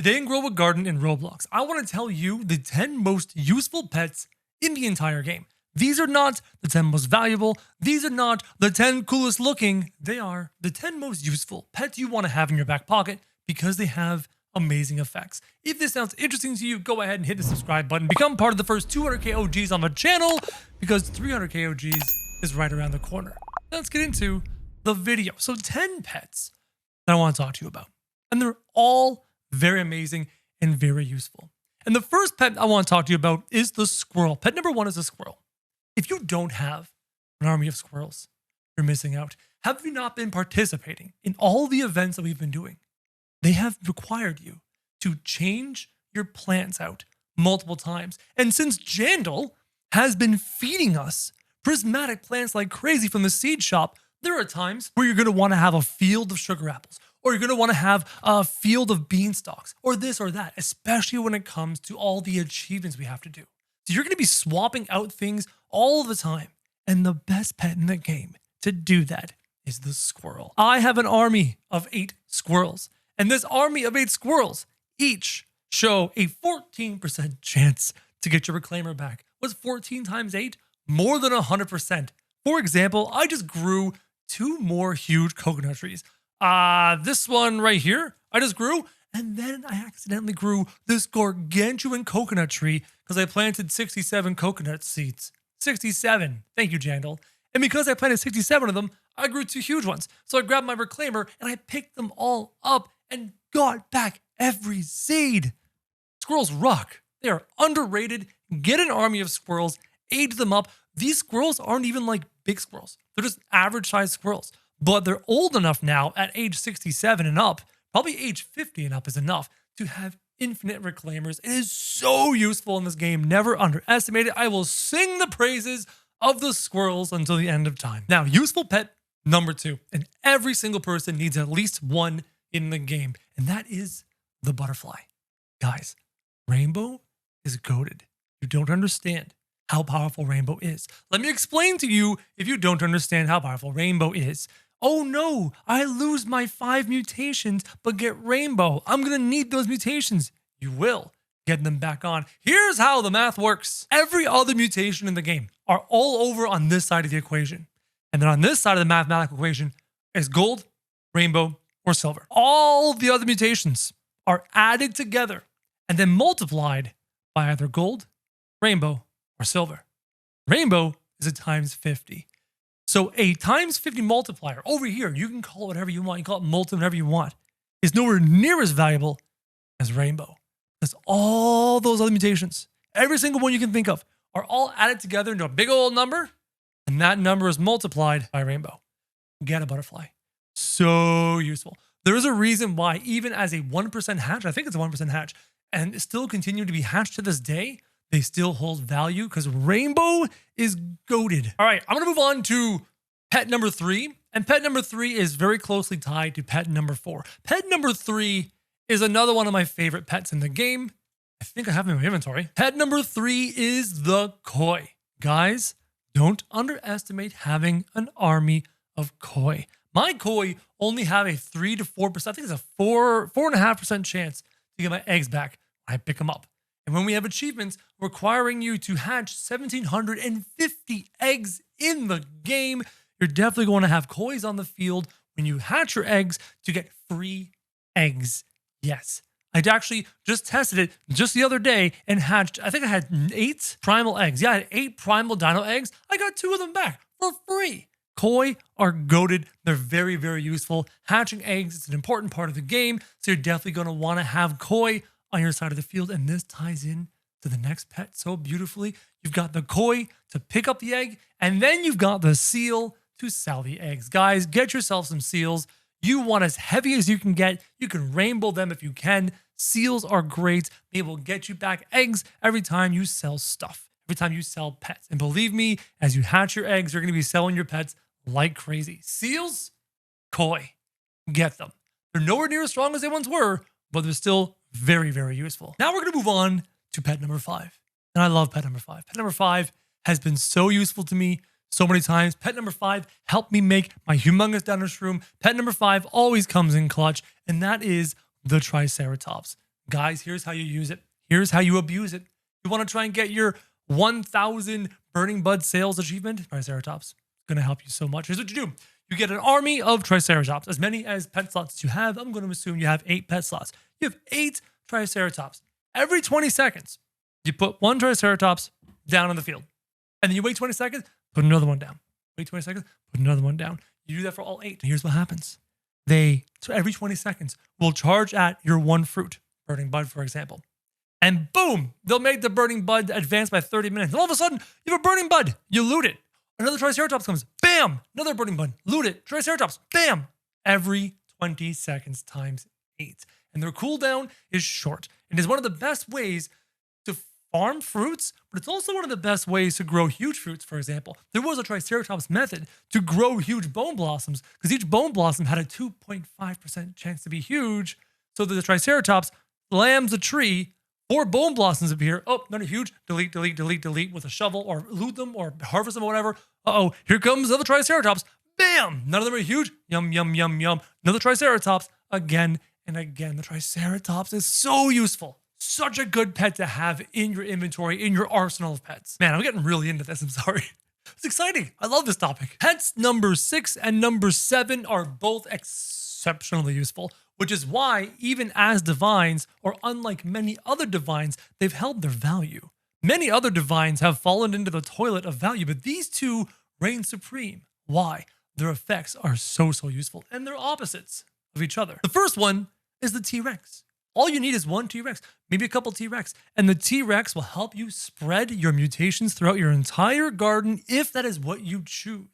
Today in Grow a Garden in Roblox, I want to tell you the 10 most useful pets in the entire game. These are not the 10 most valuable. These are not the 10 coolest looking. They are the 10 most useful pets you want to have in your back pocket because they have amazing effects. If this sounds interesting to you, go ahead and hit the subscribe button. Become part of the first 200k OGs on the channel because 300k OGs is right around the corner. Let's get into the video. So 10 pets that I want to talk to you about. And they're all very amazing and very useful. And the first pet I want to talk to you about is the squirrel. Pet number 1 is a squirrel. If you don't have an army of squirrels, you're missing out. Have you not been participating in all the events that we've been doing? They have required you to change your plants out multiple times. And since Jandal has been feeding us prismatic plants like crazy from the seed shop, there are times where you're going to want to have a field of sugar apples, or you're going to want to have a field of beanstalks, or this or that, especially when it comes to all the achievements we have to do. So you're going to be swapping out things all the time. And the best pet in the game to do that is the squirrel. I have an army of 8 squirrels. And this army of 8 squirrels each show a 14% chance to get your reclaimer back. What's 14 times 8? More than 100%. For example, I just grew 2 more huge coconut trees. This one right here, I just grew, and then I accidentally grew this gargantuan coconut tree because I planted 67 coconut seeds. 67. Thank you, Jandal. And because I planted 67 of them, I grew 2 huge ones. So I grabbed my reclaimer and I picked them all up and got back every seed. Squirrels rock. They are underrated. Get an army of squirrels, age them up. These squirrels aren't even like big squirrels. They're just average sized squirrels. But they're old enough now at age 67 and up, probably age 50 and up is enough to have infinite reclaimers. It is so useful in this game. Never underestimate it. I will sing the praises of the squirrels until the end of time. Now, useful pet number 2, and every single person needs at least one in the game, and that is the butterfly. Guys, Rainbow is goated. You don't understand how powerful Rainbow is. Let me explain to you if you don't understand how powerful Rainbow is. Oh no, I lose my 5 mutations, but get Rainbow. I'm gonna need those mutations. You will get them back on. Here's how the math works. Every other mutation in the game are all over on this side of the equation. And then on this side of the mathematical equation is gold, rainbow, or silver. All the other mutations are added together and then multiplied by either gold, rainbow, or silver. Rainbow is a times 50. So a times 50 multiplier over here, you can call it whatever you want. You call it multi, whatever you want, is nowhere near as valuable as rainbow. Because all those other mutations, every single one you can think of, are all added together into a big old number. And that number is multiplied by rainbow. Get a butterfly. So useful. There is a reason why even as a 1% hatch, I think it's a 1% hatch, and still continue to be hatched to this day, they still hold value because rainbow is goated. All right, I'm going to move on to pet number 3. And pet number 3 is very closely tied to pet number 4. Pet number 3 is another one of my favorite pets in the game. I think I have them in my inventory. Pet number 3 is the koi. Guys, don't underestimate having an army of koi. My koi only have a 3 to 4%. I think it's a 4.5% chance to get my eggs back when I pick them up. And when we have achievements requiring you to hatch 1,750 eggs in the game, you're definitely going to have kois on the field when you hatch your eggs to get free eggs. Yes. I actually just tested it just the other day and hatched, I think I had 8 primal eggs. Yeah, I had 8 primal dino eggs. I got 2 of them back for free. Koi are goated. They're very, very useful. Hatching eggs is an important part of the game, so you're definitely going to want to have koi on your side of the field, and this ties in to the next pet so beautifully. You've got the koi to pick up the egg, and then you've got the seal to sell the eggs. Guys, get yourself some seals. You want as heavy as you can get. You can rainbow them if you can. Seals are great. They will get you back eggs every time you sell stuff, every time you sell pets. And believe me, as you hatch your eggs, you're going to be selling your pets like crazy. Seals, koi, get them. They're nowhere near as strong as they once were, but they're still very, very useful. Now we're going to move on to pet number 5. And I love pet number 5. Pet number 5 has been so useful to me so many times. Pet number 5 helped me make my humongous dino shroom. Pet number 5 always comes in clutch, and that is the Triceratops. Guys, here's how you use it. Here's how you abuse it. You want to try and get your 1,000 Burning Bud sales achievement? Triceratops. It's going to help you so much. Here's what you do. You get an army of Triceratops, as many as pet slots as you have. I'm going to assume you have 8 pet slots. You have 8 Triceratops. Every 20 seconds, you put one Triceratops down on the field. And then you wait 20 seconds, put another one down. Wait 20 seconds, put another one down. You do that for all 8. And here's what happens. So every 20 seconds, will charge at your one fruit, Burning Bud, for example. And boom, they'll make the Burning Bud advance by 30 minutes. And all of a sudden, you have a Burning Bud. You loot it. Another Triceratops comes. Bam! Another Burning Bud. Loot it. Triceratops. Bam! Every 20 seconds times 8. And their cooldown is short. It is one of the best ways to farm fruits, but it's also one of the best ways to grow huge fruits, for example. There was a Triceratops method to grow huge bone blossoms because each bone blossom had a 2.5% chance to be huge. So the Triceratops slams a tree, 4 bone blossoms appear. Oh, they're huge. Delete, delete, delete, delete with a shovel or loot them or harvest them or whatever. Uh-oh, here comes another Triceratops. Bam! None of them are huge. Yum, yum, yum, yum. Another Triceratops again and again. The Triceratops is so useful. Such a good pet to have in your inventory, in your arsenal of pets. Man, I'm getting really into this. I'm sorry. It's exciting. I love this topic. Pets number 6 and number 7 are both exceptionally useful, which is why even as divines, or unlike many other divines, they've held their value. Many other divines have fallen into the toilet of value, but these two reign supreme. Why? Their effects are so useful, and they're opposites of each other. The first one is the T-Rex. All you need is one T-Rex, maybe a couple T-Rex, and the T-Rex will help you spread your mutations throughout your entire garden if that is what you choose.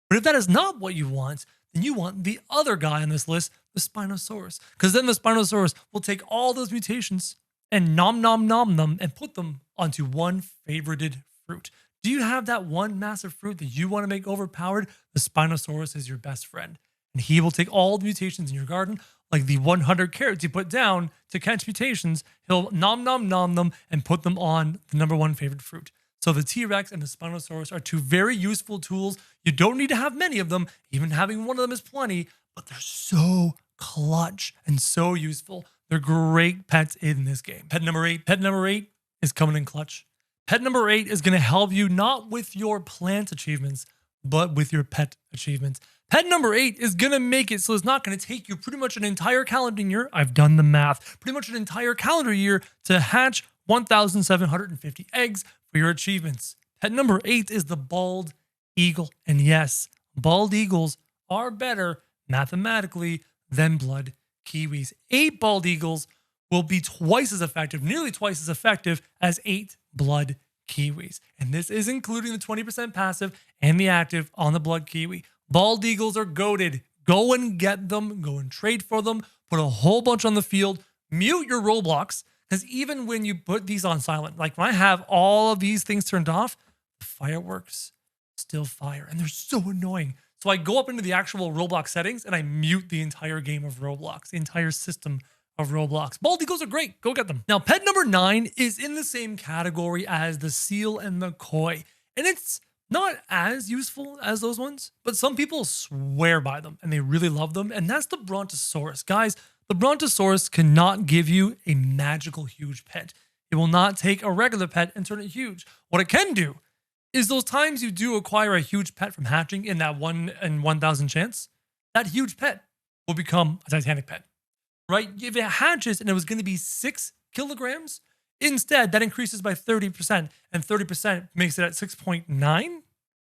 But if that is not what you want, then you want the other guy on this list, the Spinosaurus, because then the Spinosaurus will take all those mutations and nom them and put them onto one favorited fruit. Do you have that one massive fruit that you want to make overpowered? The Spinosaurus is your best friend. And he will take all the mutations in your garden, like the 100 carrots you put down to catch mutations. He'll nom them and put them on the number 1 favorite fruit. So the T-Rex and the Spinosaurus are 2 very useful tools. You don't need to have many of them. Even having one of them is plenty, but they're so clutch and so useful. They're great pets in this game. Pet number 8. Pet number 8 is coming in clutch. Pet number 8 is going to help you not with your plant achievements, but with your pet achievements. Pet number 8 is going to make it so it's not going to take you pretty much an entire calendar year. I've done the math. Pretty much an entire calendar year to hatch 1,750 eggs for your achievements. Pet number 8 is the bald eagle. And yes, bald eagles are better mathematically than blood kiwis. 8 bald eagles will be twice as effective, nearly twice as effective as 8 blood kiwis. And this is including the 20% passive and the active on the blood kiwi. Bald eagles are goated. Go and get them. Go and trade for them. Put a whole bunch on the field. Mute your Roblox, because even when you put these on silent, like when I have all of these things turned off, the fireworks still fire, and they're so annoying. So I go up into the actual Roblox settings and I mute the entire game of Roblox, the entire system of Roblox. Bald eagles are great. Go get them. Now, pet number 9 is in the same category as the seal and the koi, and it's not as useful as those ones, but some people swear by them and they really love them, and that's the Brontosaurus. Guys, the Brontosaurus cannot give you a magical huge pet. It will not take a regular pet and turn it huge. What it can do is those times you do acquire a huge pet from hatching in that 1 in 1,000 chance, that huge pet will become a Titanic pet, right? If it hatches and it was going to be 6 kilograms, instead, that increases by 30%, and 30% makes it at 6.9,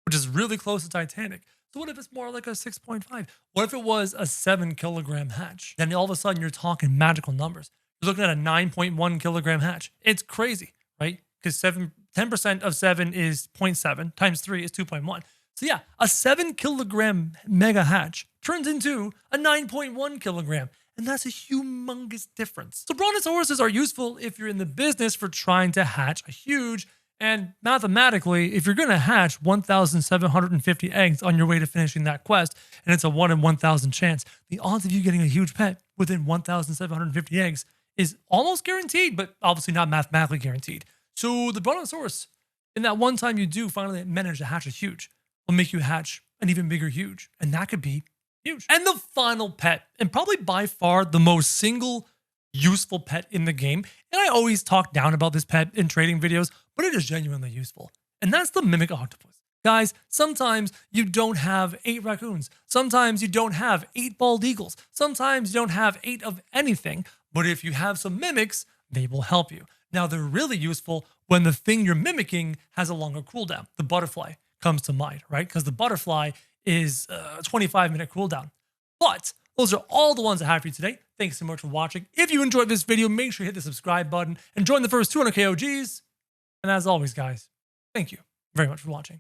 which is really close to Titanic. So what if it's more like a 6.5? What if it was a 7 kilogram hatch? Then all of a sudden, you're talking magical numbers. You're looking at a 9.1 kilogram hatch. It's crazy, right? Because 10% of 7 is 0.7 times 3 is 2.1. So yeah, a 7 kilogram mega hatch turns into a 9.1 kilogram. And that's a humongous difference. So Brontosauruses are useful if you're in the business for trying to hatch a huge, and mathematically, if you're going to hatch 1,750 eggs on your way to finishing that quest, and it's a 1 in 1,000 chance, the odds of you getting a huge pet within 1,750 eggs is almost guaranteed, but obviously not mathematically guaranteed. So the Brontosaurus, in that one time you do finally manage to hatch a huge, will make you hatch an even bigger huge, and that could be huge. And the final pet, and probably by far the most single useful pet in the game. And I always talk down about this pet in trading videos, but it is genuinely useful. And that's the mimic octopus. Guys, sometimes you don't have 8 raccoons. Sometimes you don't have 8 bald eagles. Sometimes you don't have 8 of anything. But if you have some mimics, they will help you. Now, they're really useful when the thing you're mimicking has a longer cooldown. The butterfly comes to mind, right? Because the butterfly is a 25-minute cooldown. But those are all the ones I have for you today. Thanks so much for watching. If you enjoyed this video, make sure you hit the subscribe button and join the first 200 KOGs. And as always, guys, thank you very much for watching.